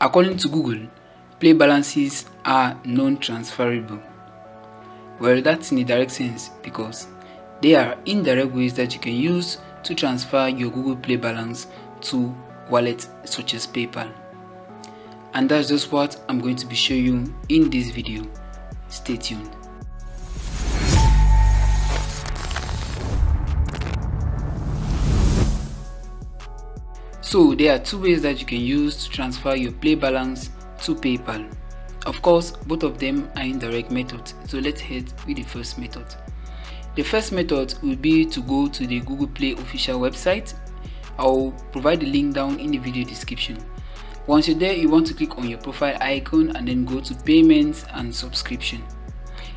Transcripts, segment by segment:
According to Google, play balances are non-transferable. Well, that's in a direct sense because they are indirect ways that you can use to transfer your Google Play balance to wallets such as PayPal. And that's just what I'm going to be showing you in this video. Stay tuned. So there are two ways that you can use to transfer your Play balance to PayPal. Of course, both of them are indirect methods. So let's head with the first method. The first method will be to go to the Google Play official website. I'll provide the link down in the video description. Once you're there, you want to click on your profile icon and then go to payments and subscription.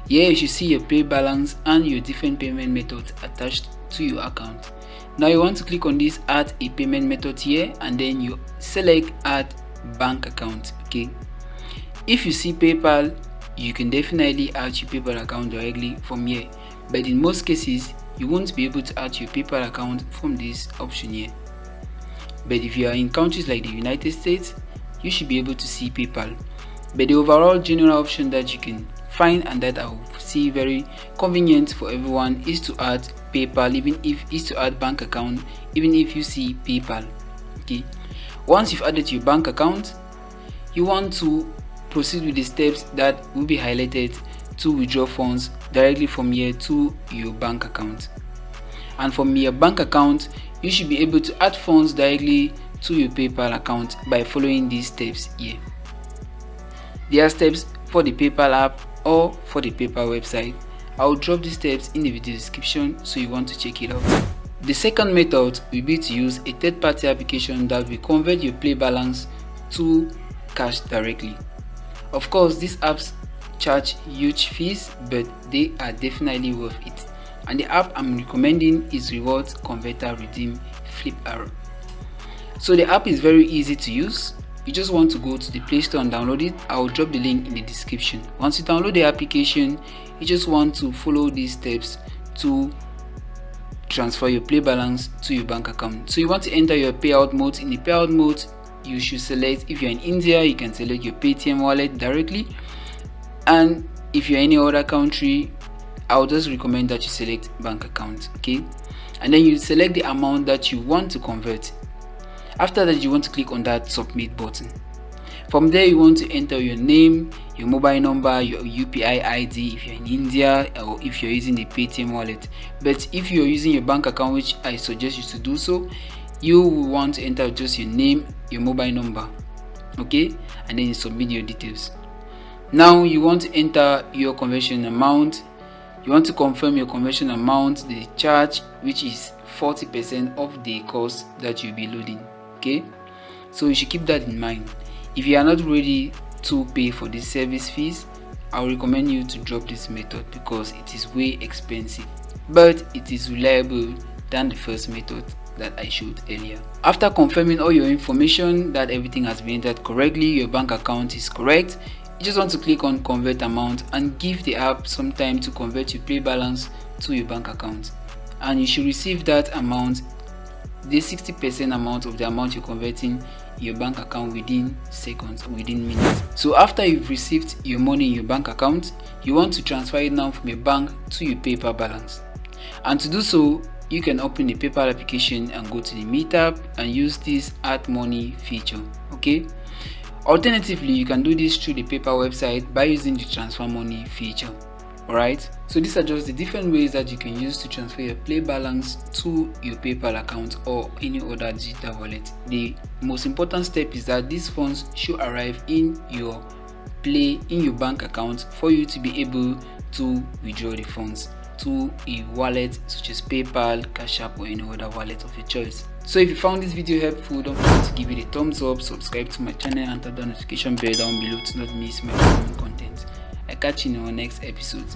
Here you should see your Play balance and your different payment methods attached to your account. Now you want to click on this add a payment method here and then you select add bank account. Okay, if you see PayPal, you can definitely add your PayPal account directly from here, but in most cases you won't be able to add your PayPal account from this option here. But if you are in countries like the United States, you should be able to see PayPal. But the overall general option that you can find and that I will see very convenient for everyone is to add PayPal, even if is to add bank account, even if you see PayPal. Okay, once you've added your bank account, you want to proceed with the steps that will be highlighted to withdraw funds directly from here to your bank account. And from your bank account, you should be able to add funds directly to your PayPal account by following these steps here. There are steps for the PayPal app or for the PayPal website. I'll drop the steps in the video description so you want to check it out. The second method will be to use a third-party application that will convert your Play balance to cash directly. Of course, these apps charge huge fees, but they are definitely worth it. And the app I'm recommending is Rewards Converter Redeem Flip Arrow. So the app is very easy to use. You just want to go to the Play Store and download it. I'll drop the link in the description. Once you download the application, you just want to follow these steps to transfer your Play balance to your bank account. So you want to enter your payout mode. In the payout mode, you should select, if you're in India, you can select your Paytm wallet directly, and if you're any other country, I'll just recommend that you select bank account. Okay, and then you select the amount that you want to convert. After that, you want to click on that submit button. From there, you want to enter your name, your mobile number, your UPI ID if you're in India, or if you're using a Paytm wallet. But if you're using your bank account, which I suggest you to do so, you will want to enter just your name, your mobile number, okay, and then you submit your details. Now you want to enter your conversion amount. You want to confirm your conversion amount, the charge, which is 40% of the cost that you'll be loading. Okay, so you should keep that in mind. If you are not ready to pay for these service fees, I will recommend you to drop this method because it is way expensive, but it is reliable than the first method that I showed earlier. After confirming all your information that everything has been entered correctly, your bank account is correct, you just want to click on convert amount and give the app some time to convert your Play balance to your bank account, and you should receive that amount, the 60% amount of the amount you're converting in your bank account within seconds, within minutes. So after you've received your money in your bank account, you want to transfer it now from your bank to your PayPal balance. And to do so, you can open the PayPal application and go to the Meet app and use this add money feature. Okay, alternatively, you can do this through the PayPal website by using the transfer money feature. Alright, so these are just the different ways that you can use to transfer your Play balance to your PayPal account or any other digital wallet. The most important step is that these funds should arrive in your bank account for you to be able to withdraw the funds to a wallet such as PayPal, Cash App, or any other wallet of your choice. So if you found this video helpful, don't forget to give it a thumbs up, subscribe to my channel, and tap the notification bell down below to not miss my upcoming content. I'll catch you in our next episode.